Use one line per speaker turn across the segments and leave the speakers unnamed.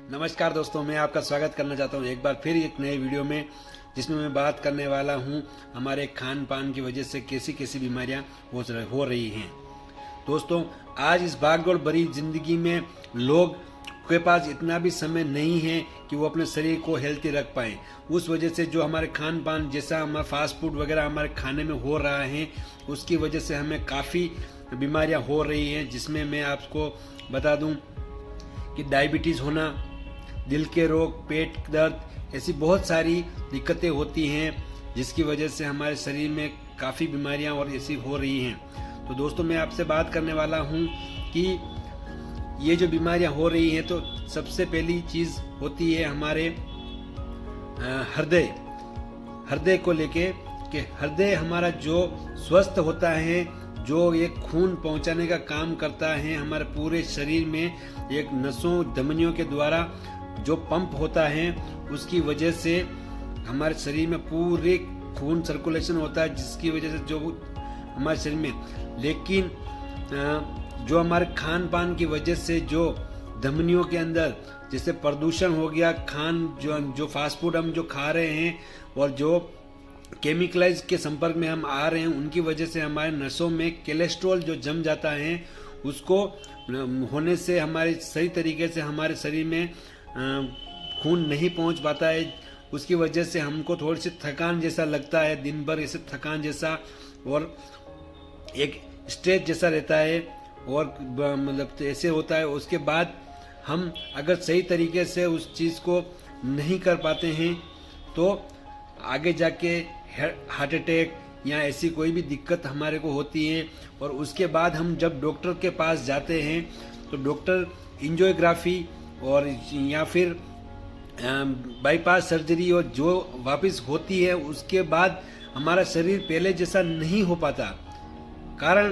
नमस्कार दोस्तों, मैं आपका स्वागत करना चाहता हूं एक बार फिर एक नए वीडियो में, जिसमें मैं बात करने वाला हूं हमारे खान पान की वजह से कैसी कैसी बीमारियां हो रही हैं। दोस्तों, आज इस भागदौड़ भरी जिंदगी में लोग के पास इतना भी समय नहीं है कि वो अपने शरीर को हेल्थी रख पाएं। उस वजह से जो हमारे खान पान जैसा हमारा फास्ट फूड वगैरह हमारे खाने में हो रहा है, उसकी वजह से हमें काफ़ी बीमारियां हो रही हैं, जिसमें मैं आपको बता दूं कि डायबिटीज़ होना, दिल के रोग, पेट दर्द, ऐसी बहुत सारी दिक्कतें होती हैं, जिसकी वजह से हमारे शरीर में काफ़ी बीमारियां और ऐसी हो रही हैं। तो दोस्तों, मैं आपसे बात करने वाला हूं कि ये जो बीमारियां हो रही हैं, तो सबसे पहली चीज़ होती है हमारे हृदय को लेके, कि हृदय हमारा जो स्वस्थ होता है, जो एक खून पहुंचाने का काम करता है हमारे पूरे शरीर में, एक नसों धमनियों के द्वारा जो पंप होता है, उसकी वजह से हमारे शरीर में पूरे खून सर्कुलेशन होता है, जिसकी वजह से जो हमारे शरीर में, लेकिन जो हमारे खान पान की वजह से जो धमनियों के अंदर जैसे प्रदूषण हो गया, जो फास्ट फूड हम जो खा रहे हैं और जो केमिकलाइज के संपर्क में हम आ रहे हैं, उनकी वजह से हमारे नसों में कोलेस्ट्रॉल जो जम जाता है, उसको होने से हमारे सही तरीके से हमारे शरीर में खून नहीं पहुंच पाता है। उसकी वजह से हमको थोड़ी सी थकान जैसा लगता है, दिन भर ऐसे थकान जैसा और एक स्ट्रेस जैसा रहता है, और मतलब ऐसे होता है। उसके बाद हम अगर सही तरीके से उस चीज़ को नहीं कर पाते हैं, तो आगे जाके हार्ट अटैक या ऐसी कोई भी दिक्कत हमारे को होती है। और उसके बाद हम जब डॉक्टर के पास जाते हैं, तो डॉक्टर एंजियोग्राफी और या फिर बाईपास सर्जरी और जो वापस होती है, उसके बाद हमारा शरीर पहले जैसा नहीं हो पाता, कारण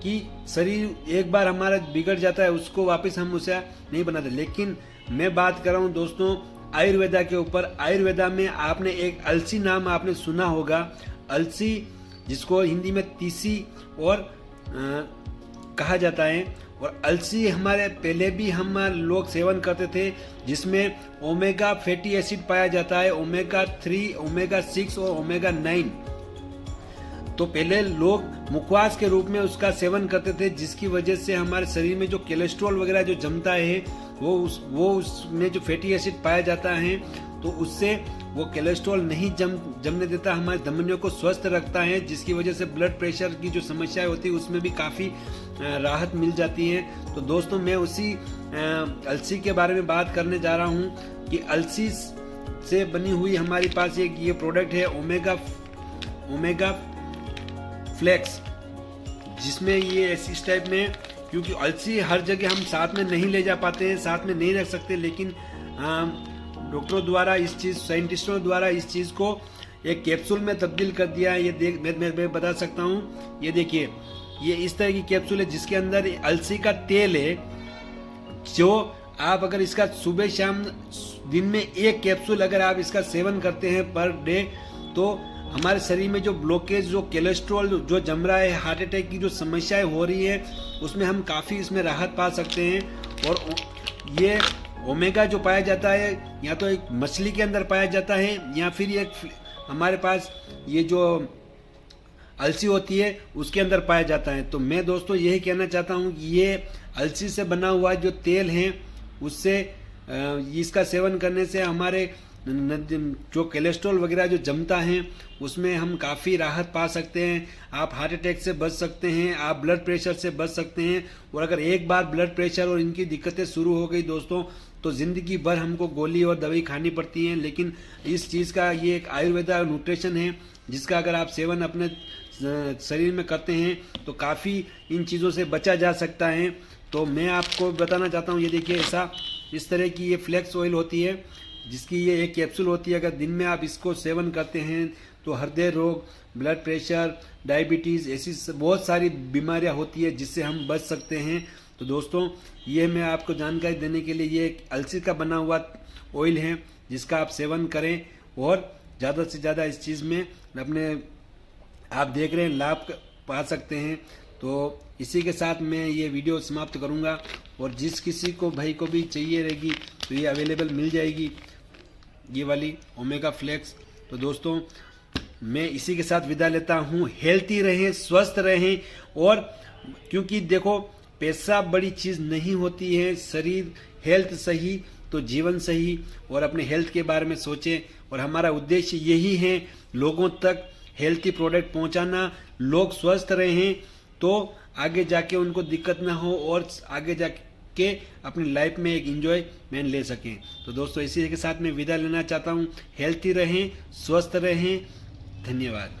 कि शरीर एक बार हमारा बिगड़ जाता है, उसको वापस हम उसे नहीं बनाते। लेकिन मैं बात कर रहा हूँ दोस्तों आयुर्वेदा के ऊपर। आयुर्वेदा में आपने एक अलसी नाम आपने सुना होगा, अलसी जिसको हिंदी में तीसी और कहा जाता है। और अलसी हमारे पहले भी हम लोग सेवन करते थे, जिसमें ओमेगा फैटी एसिड पाया जाता है, ओमेगा 3, ओमेगा 6 और ओमेगा 9। तो पहले लोग मुखवास के रूप में उसका सेवन करते थे, जिसकी वजह से हमारे शरीर में जो कोलेस्ट्रॉल वगैरह जो जमता है, वो उसमें जो फैटी एसिड पाया जाता है, तो उससे वो कोलेस्ट्रॉल नहीं जमने देता, हमारे धमनियों को स्वस्थ रखता है, जिसकी वजह से ब्लड प्रेशर की जो समस्याएं होती है, उसमें भी काफ़ी राहत मिल जाती है। तो दोस्तों, मैं उसी अलसी के बारे में बात करने जा रहा हूँ कि अलसी से बनी हुई हमारे पास एक ये प्रोडक्ट है ओमेगा फ्लेक्स, जिसमें ये इस टाइप में, क्योंकि अलसी हर जगह हम साथ में नहीं ले जा पाते हैं, साथ में नहीं रख सकते, लेकिन डॉक्टरों द्वारा साइंटिस्टों द्वारा इस चीज़ को एक कैप्सूल में तब्दील कर दिया है। ये मैं बता सकता हूँ, ये देखिए, ये इस तरह की कैप्सूल है, जिसके अंदर अलसी का तेल है, जो आप अगर इसका सुबह शाम दिन में एक कैप्सूल अगर आप इसका सेवन करते हैं पर डे, तो हमारे शरीर में जो ब्लॉकेज, जो कोलेस्ट्रॉल जो जम रहा है, हार्ट अटैक की जो समस्याएं हो रही है, उसमें हम काफ़ी इसमें राहत पा सकते हैं। और ये ओमेगा जो पाया जाता है, या तो एक मछली के अंदर पाया जाता है, या फिर ये हमारे पास ये जो अलसी होती है उसके अंदर पाया जाता है। तो मैं दोस्तों यही कहना चाहता हूँ कि ये अलसी से बना हुआ जो तेल है, उससे इसका सेवन करने से हमारे जो कोलेस्ट्रॉल वगैरह जो जमता है, उसमें हम काफ़ी राहत पा सकते हैं। आप हार्ट अटैक से बच सकते हैं, आप ब्लड प्रेशर से बच सकते हैं। और अगर एक बार ब्लड प्रेशर और इनकी दिक्कतें शुरू हो गई दोस्तों, तो ज़िंदगी भर हमको गोली और दवाई खानी पड़ती है। लेकिन इस चीज़ का ये एक आयुर्वेदा न्यूट्रिशन है, जिसका अगर आप सेवन अपने शरीर में करते हैं, तो काफ़ी इन चीज़ों से बचा जा सकता है। तो मैं आपको बताना चाहता हूँ, ये देखिए, इस तरह की ये फ्लेक्स ऑयल होती है, जिसकी ये एक कैप्सूल होती है। अगर दिन में आप इसको सेवन करते हैं, तो हृदय रोग, ब्लड प्रेशर, डायबिटीज़, ऐसी बहुत सारी बीमारियां होती है, जिससे हम बच सकते हैं। तो दोस्तों, ये मैं आपको जानकारी देने के लिए, ये एक अलसी का बना हुआ ऑयल है, जिसका आप सेवन करें और ज़्यादा से ज़्यादा इस चीज़ में अपने, आप देख रहे हैं, लाभ पा सकते हैं। तो इसी के साथ मैं ये वीडियो समाप्त करूँगा, और जिस किसी को भाई को भी चाहिए रहेगी तो ये अवेलेबल मिल जाएगी, ये वाली ओमेगा फ्लेक्स। तो दोस्तों मैं इसी के साथ विदा लेता हूँ। हेल्थी रहें, स्वस्थ रहें, और क्योंकि देखो पैसा बड़ी चीज़ नहीं होती है, शरीर हेल्थ सही तो जीवन सही, और अपने हेल्थ के बारे में सोचें। और हमारा उद्देश्य यही है लोगों तक हेल्थी प्रोडक्ट पहुंचाना, लोग स्वस्थ रहें तो आगे जाके उनको दिक्कत ना हो और आगे जाके अपनी लाइफ में एक एंजॉयमेंट ले सकें। तो दोस्तों इसी के साथ मैं विदा लेना चाहता हूँ। हेल्थी रहें, स्वस्थ रहें, धन्यवाद।